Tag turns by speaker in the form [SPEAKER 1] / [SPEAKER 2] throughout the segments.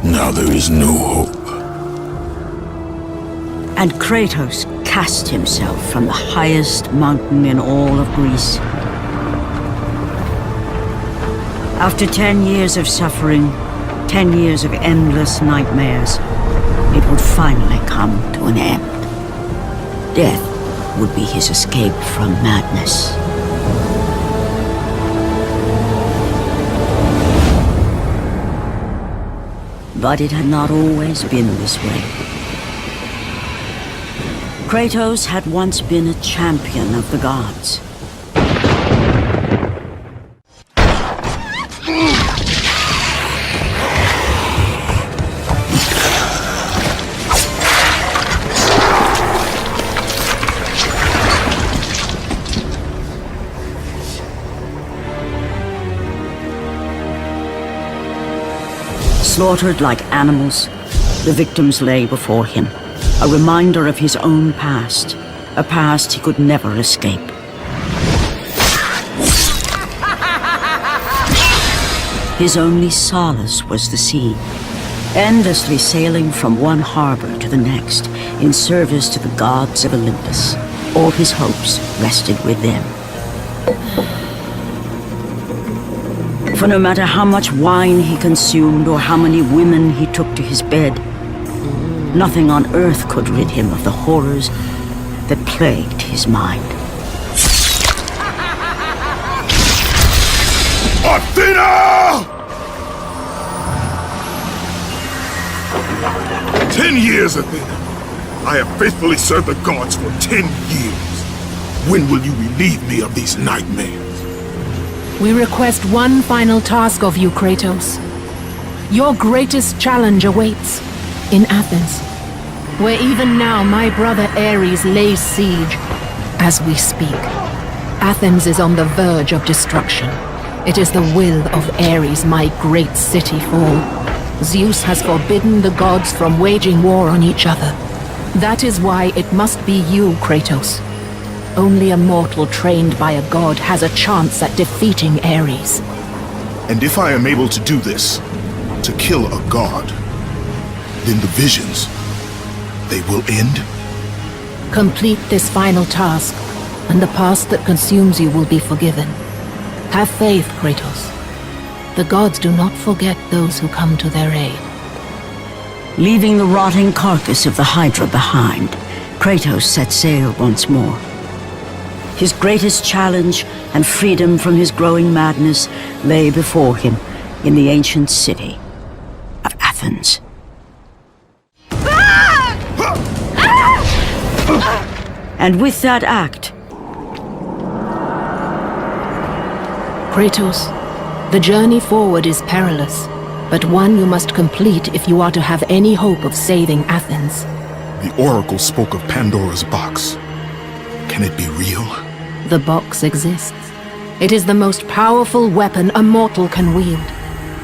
[SPEAKER 1] Now there is no hope.
[SPEAKER 2] And Kratos cast himself from the highest mountain in all of Greece. After 10 years of suffering, 10 years of endless nightmares, it would finally come to an end. Death would be his escape from madness. But it had not always been this way. Kratos had once been a champion of the gods. Slaughtered like animals, the victims lay before him, a reminder of his own past, a past he could never escape. His only solace was the sea, endlessly sailing from one harbor to the next in service to the gods of Olympus. All his hopes rested with them. For no matter how much wine he consumed or how many women he took to his bed, nothing on earth could rid him of the horrors that plagued his mind.
[SPEAKER 1] Athena! 10 years, Athena. I have faithfully served the gods for 10 years. When will you relieve me of these nightmares?
[SPEAKER 3] We request one final task of you, Kratos. Your greatest challenge awaits in Athens, where even now my brother Ares lays siege as we speak. Athens is on the verge of destruction. It is the will of Ares my great city fall. Zeus has forbidden the gods from waging war on each other. That is why it must be you, Kratos. Only a mortal trained by a god has a chance at defeating Ares.
[SPEAKER 1] And if I am able to do this, to kill a god, then the visions, they will end?
[SPEAKER 3] Complete this final task, and the past that consumes you will be forgiven. Have faith, Kratos. The gods do not forget those who come to their aid.
[SPEAKER 2] Leaving the rotting carcass of the Hydra behind, Kratos set sail once more. His greatest challenge and freedom from his growing madness lay before him in the ancient city of Athens. And with that act,
[SPEAKER 3] Kratos, the journey forward is perilous, but one you must complete if you are to have any hope of saving Athens.
[SPEAKER 1] The Oracle spoke of Pandora's Box. Can it be real?
[SPEAKER 3] The box exists. It is the most powerful weapon a mortal can wield.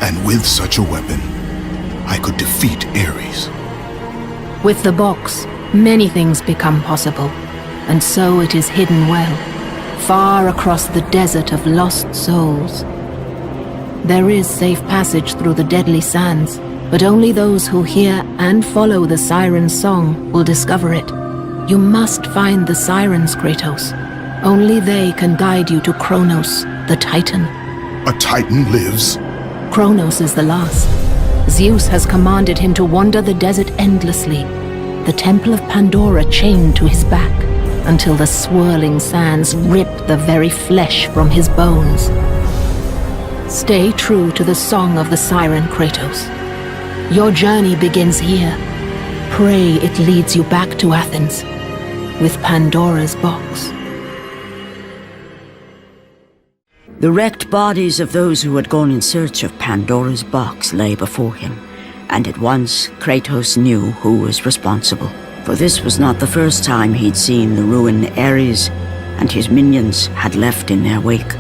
[SPEAKER 1] And with such a weapon, I could defeat Ares.
[SPEAKER 3] With the box, many things become possible, and so it is hidden well, far across the desert of lost souls. There is safe passage through the deadly sands, but only those who hear and follow the siren's song will discover it. You must find the sirens, Kratos. Only they can guide you to Kronos, the Titan.
[SPEAKER 1] A Titan lives?
[SPEAKER 3] Kronos is the last. Zeus has commanded him to wander the desert endlessly, the temple of Pandora chained to his back, until the swirling sands rip the very flesh from his bones. Stay true to the song of the siren, Kratos. Your journey begins here. Pray it leads you back to Athens, with Pandora's box.
[SPEAKER 2] the wrecked bodies of those who had gone in search of Pandora's box lay before him, and at once Kratos knew who was responsible. For this was not the first time he'd seen the ruin Ares and his minions had left in their wake.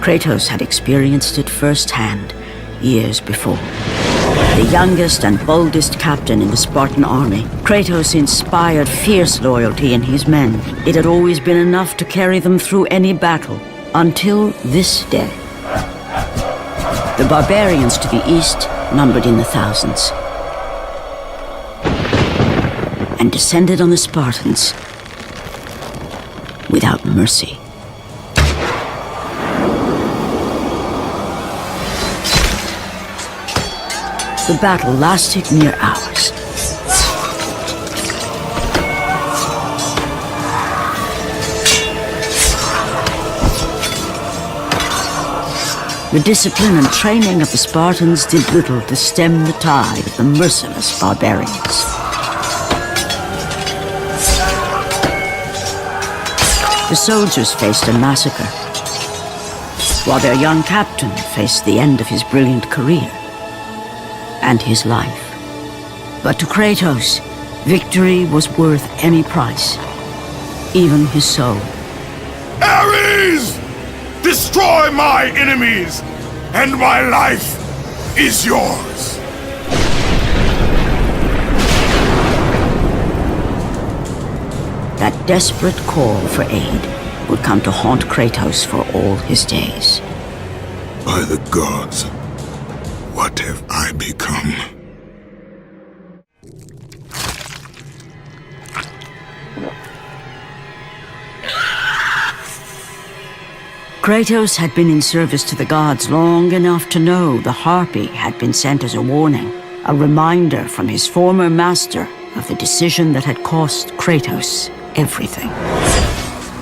[SPEAKER 2] Kratos had experienced it firsthand years before. The youngest and boldest captain in the Spartan army, Kratos inspired fierce loyalty in his men. It had always been enough to carry them through any battle, until this day. The barbarians to the east numbered in the thousands. and descended on the Spartans without mercy. The battle lasted near hours. The discipline and training of the Spartans did little to stem the tide of the merciless barbarians. The soldiers faced a massacre, while their young captain faced the end of his brilliant career and his life. But to Kratos, victory was worth any price, even his soul.
[SPEAKER 1] Ares! Destroy my enemies, and my life is yours!
[SPEAKER 2] That desperate call for aid would come to haunt Kratos for all his days.
[SPEAKER 1] By the gods, what have I become?
[SPEAKER 2] Kratos had been in service to the gods long enough to know the Harpy had been sent as a warning, a reminder from his former master of the decision that had cost Kratos everything.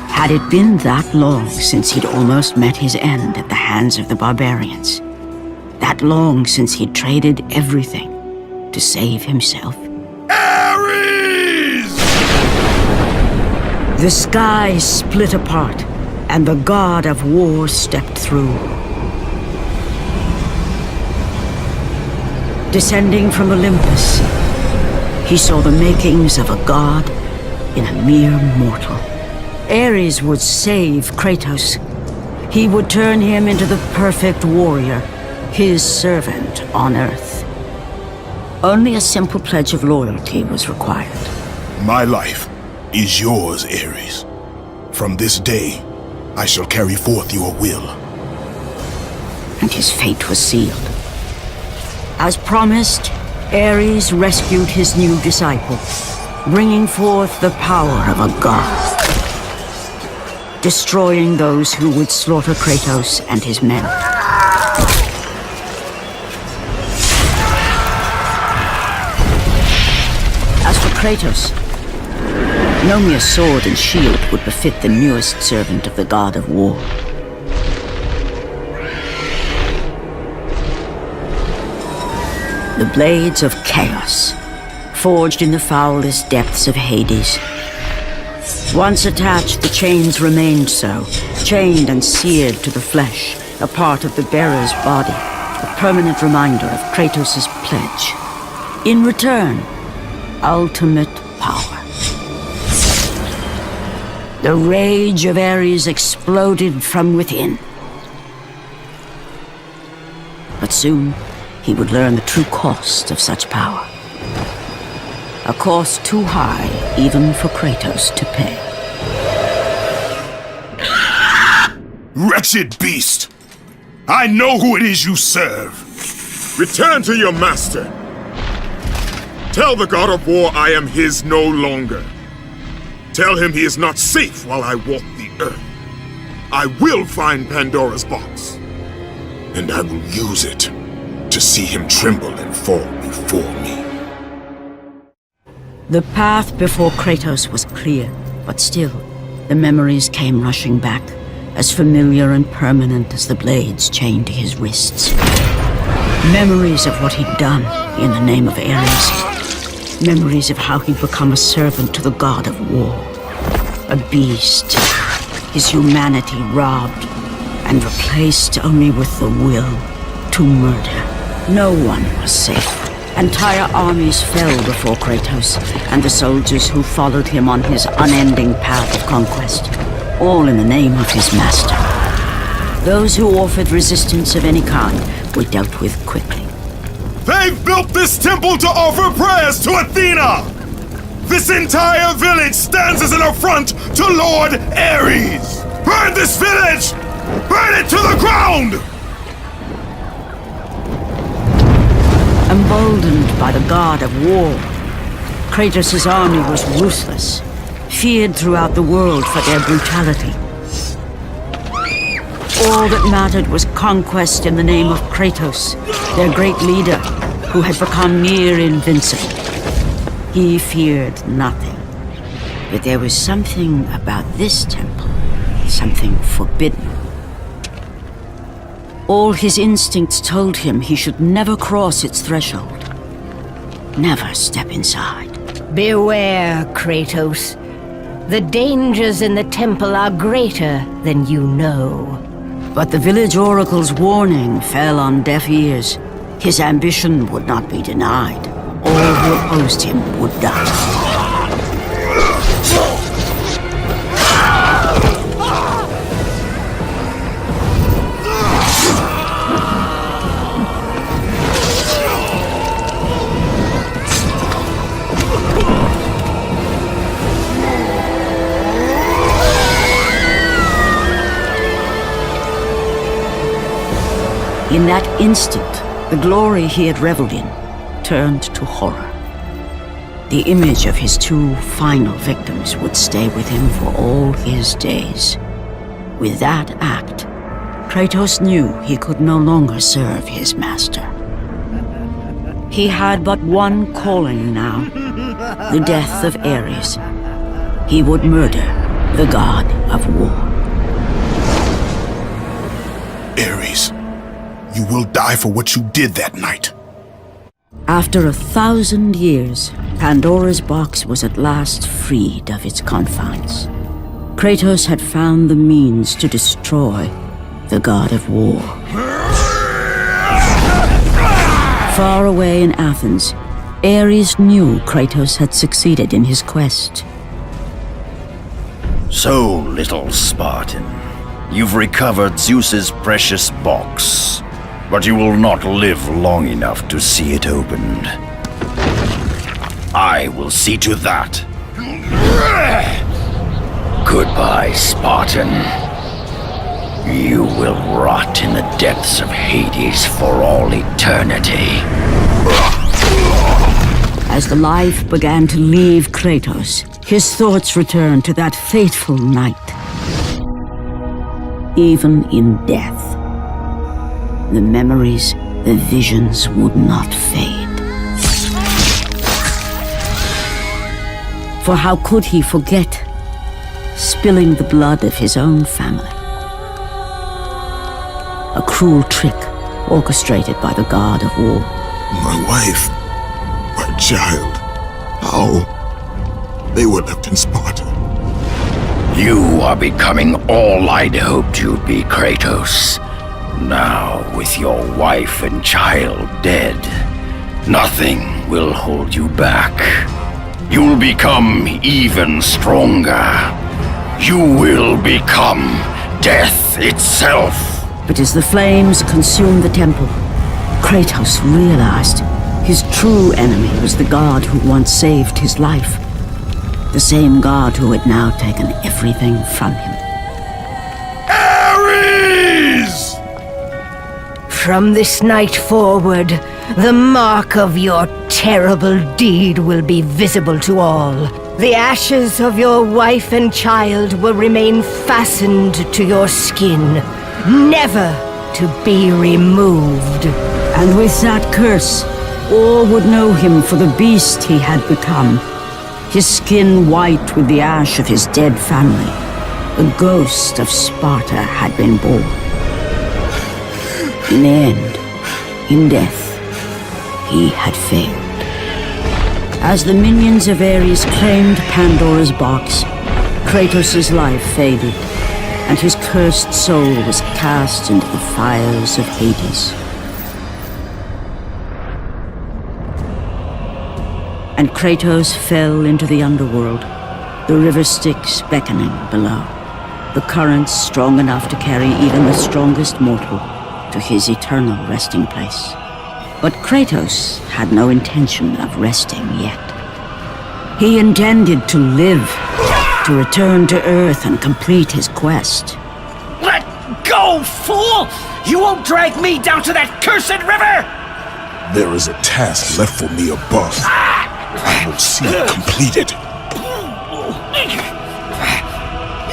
[SPEAKER 2] Had it been that long since he'd almost met his end at the hands of the barbarians? That long since he'd traded everything to save himself?
[SPEAKER 1] Ares!
[SPEAKER 2] The sky split apart, and the god of war stepped through. Descending from Olympus, he saw the makings of a god in a mere mortal. Ares would save Kratos. He would turn him into the perfect warrior, his servant on Earth. Only a simple pledge of loyalty was required.
[SPEAKER 1] My life is yours, Ares. From this day, I shall carry forth your will.
[SPEAKER 2] And his fate was sealed. As promised, Ares rescued his new disciple, bringing forth the power of a god, destroying those who would slaughter Kratos and his men. As for Kratos, no mere sword and shield would befit the newest servant of the god of war. The blades of chaos, forged in the foulest depths of Hades. Once attached, the chains remained so, chained and seared to the flesh, a part of the bearer's body, a permanent reminder of Kratos' pledge. In return, ultimate power. The rage of Ares exploded from within. But soon, he would learn the true cost of such power. A cost too high even for Kratos to pay.
[SPEAKER 1] Wretched beast! I know who it is you serve!
[SPEAKER 4] Return to your master! Tell the god of war I am his no longer. Tell him he is not safe while I walk the earth. I will find Pandora's box.
[SPEAKER 1] And I will use it to see him tremble and fall before me.
[SPEAKER 2] The path before Kratos was clear, but still, the memories came rushing back, as familiar and permanent as the blades chained to his wrists. Memories of what he'd done in the name of Ares. Memories of how he'd become a servant to the god of war. A beast, his humanity robbed and replaced only with the will to murder. No one was safe. Entire armies fell before Kratos and the soldiers who followed him on his unending path of conquest, all in the name of his master. Those who offered resistance of any kind were dealt with quickly.
[SPEAKER 1] They've built this temple to offer prayers to Athena! This entire village stands as an affront to Lord Ares! Burn this village! Burn it to the ground!
[SPEAKER 2] Emboldened by the god of war, Kratos' army was ruthless, feared throughout the world for their brutality. All that mattered was conquest in the name of Kratos, their great leader, who had become near invincible. He feared nothing. But there was something about this temple, something forbidden. All his instincts told him he should never cross its threshold. Never step inside.
[SPEAKER 5] Beware, Kratos. The dangers in the temple are greater than you know.
[SPEAKER 2] But the village oracle's warning fell on deaf ears. His ambition would not be denied. All who opposed him would die. In that instant, the glory he had reveled in turned to horror. The image of his two final victims would stay with him for all his days. With that act, Kratos knew he could no longer serve his master. He had but one calling now, the death of Ares. He would murder the god of war.
[SPEAKER 1] Ares, you will die for what you did that night.
[SPEAKER 2] After 1,000 years, Pandora's box was at last freed of its confines. Kratos had found the means to destroy the god of war. Far away in Athens, Ares knew Kratos had succeeded in his quest.
[SPEAKER 6] So, little Spartan, you've recovered Zeus's precious box, but you will not live long enough to see it opened. I will see to that. Goodbye, Spartan. You will rot in the depths of Hades for all eternity.
[SPEAKER 2] As the life began to leave Kratos, his thoughts returned to that fateful night. Even in death, the memories, the visions would not fade. For how could he forget spilling the blood of his own family? A cruel trick orchestrated by the god of war.
[SPEAKER 1] My wife, my child, how? They were left in Sparta.
[SPEAKER 6] You are becoming all I'd hoped you'd be, Kratos. Now, with your wife and child dead, nothing will hold you back. You'll become even stronger. You will become death itself.
[SPEAKER 2] But as the flames consumed the temple, Kratos realized his true enemy was the god who once saved his life. The same god who had now taken everything from him.
[SPEAKER 1] Ares!
[SPEAKER 5] From this night forward, the mark of your terrible deed will be visible to all. The ashes of your wife and child will remain fastened to your skin, never to be removed.
[SPEAKER 2] And with that curse, all would know him for the beast he had become. His skin white with the ash of his dead family. The ghost of Sparta had been born. In the end, in death, he had failed. As the minions of Ares claimed Pandora's box, Kratos' life faded, and his cursed soul was cast into the fires of Hades. And Kratos fell into the underworld, the river Styx beckoning below, the currents strong enough to carry even the strongest mortal to his eternal resting place. But Kratos had no intention of resting yet. He intended to live, to return to Earth and complete his quest.
[SPEAKER 7] Let go, fool! You won't drag me down to that cursed river!
[SPEAKER 1] There is a task left for me above. I will see it completed.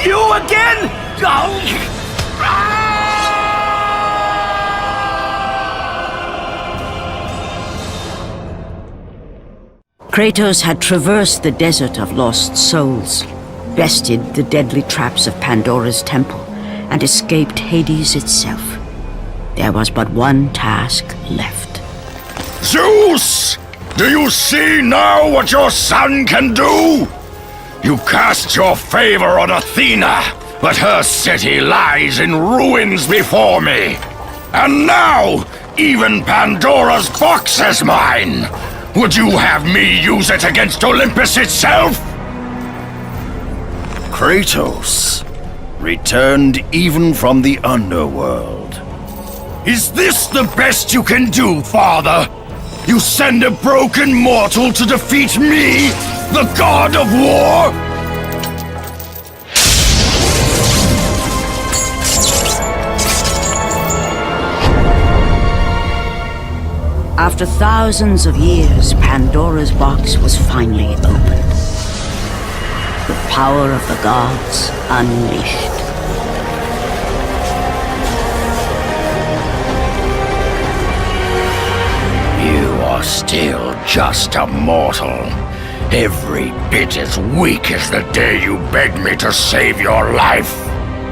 [SPEAKER 7] You again?
[SPEAKER 2] Kratos had traversed the desert of lost souls, bested the deadly traps of Pandora's temple, and escaped Hades itself. There was but one task left.
[SPEAKER 6] Zeus! Do you see now what your son can do? You cast your favor on Athena, but her city lies in ruins before me. And now, even Pandora's box is mine! Would you have me use it against Olympus itself? Kratos, returned even from the underworld. Is this the best you can do, father? You send a broken mortal to defeat me, the god of war?
[SPEAKER 2] After thousands of years, Pandora's box was finally opened. The power of the gods unleashed.
[SPEAKER 6] You are still just a mortal. Every bit as weak as the day you begged me to save your life.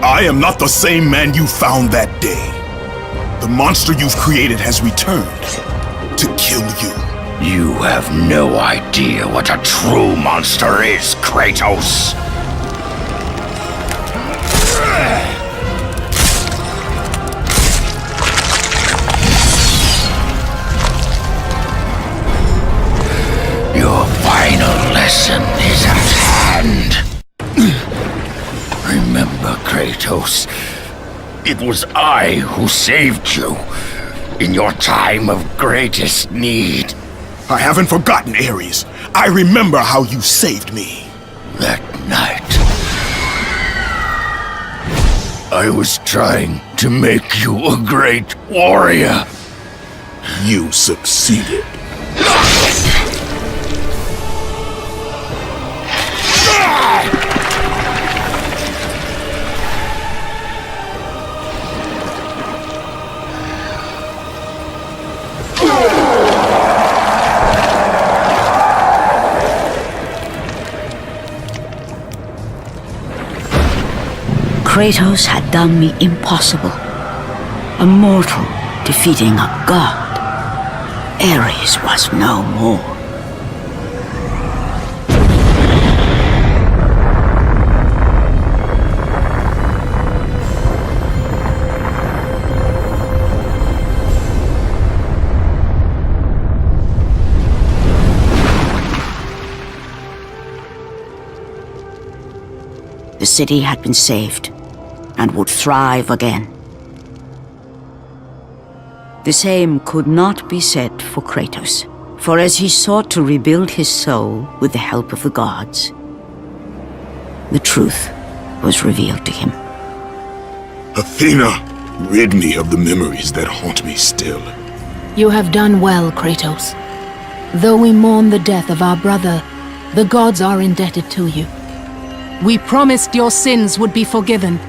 [SPEAKER 1] I am not the same man you found that day. The monster you've created has returned to kill you.
[SPEAKER 6] You have no idea what a true monster is, Kratos. Your final lesson is at hand. Remember, Kratos, it was I who saved you in your time of greatest need.
[SPEAKER 1] I haven't forgotten, Ares. I remember how you saved me.
[SPEAKER 6] That night, I was trying to make you a great warrior.
[SPEAKER 1] You succeeded.
[SPEAKER 2] Kratos had done the impossible. A mortal defeating a god. Ares was no more. The city had been saved and would thrive again. The same could not be said for Kratos, for as he sought to rebuild his soul with the help of the gods, the truth was revealed to him.
[SPEAKER 1] Athena, rid me of the memories that haunt me still.
[SPEAKER 3] You have done well, Kratos. Though we mourn the death of our brother, the gods are indebted to you. We promised your sins would be forgiven,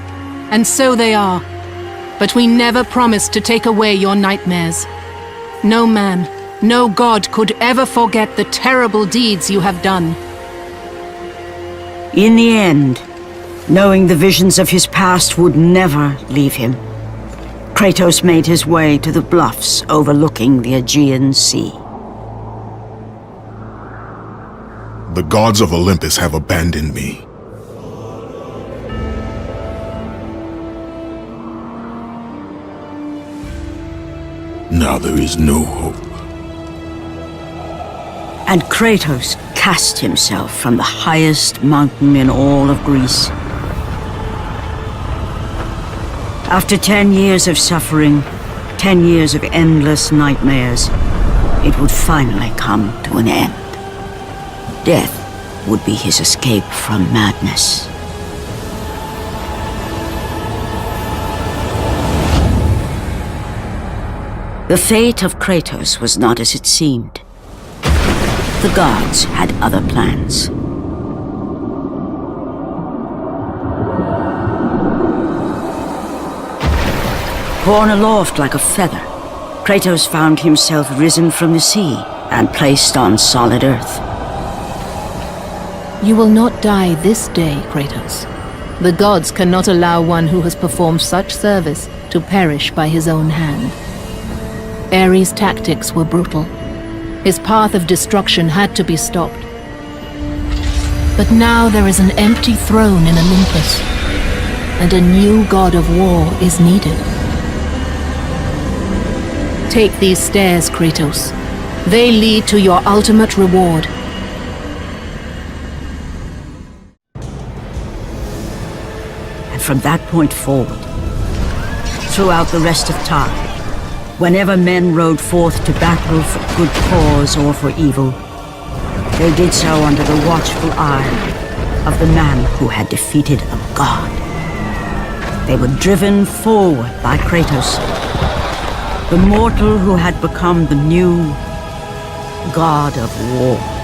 [SPEAKER 3] and so they are. But we never promised to take away your nightmares. No man, no god could ever forget the terrible deeds you have done.
[SPEAKER 2] In the end, knowing the visions of his past would never leave him, Kratos made his way to the bluffs overlooking the Aegean Sea.
[SPEAKER 1] The gods of Olympus have abandoned me. Now there is no hope.
[SPEAKER 2] And Kratos cast himself from the highest mountain in all of Greece. After 10 years of suffering, 10 years of endless nightmares, it would finally come to an end. Death would be his escape from madness. The fate of Kratos was not as it seemed. The gods had other plans. Borne aloft like a feather, Kratos found himself risen from the sea and placed on solid earth.
[SPEAKER 3] You will not die this day, Kratos. The gods cannot allow one who has performed such service to perish by his own hand. Ares' tactics were brutal. His path of destruction had to be stopped. But now there is an empty throne in Olympus, and a new god of war is needed. Take these stairs, Kratos. They lead to your ultimate reward.
[SPEAKER 2] And from that point forward, throughout the rest of time, whenever men rode forth to battle for good cause or for evil, they did so under the watchful eye of the man who had defeated a god. They were driven forward by Kratos, the mortal who had become the new god of war.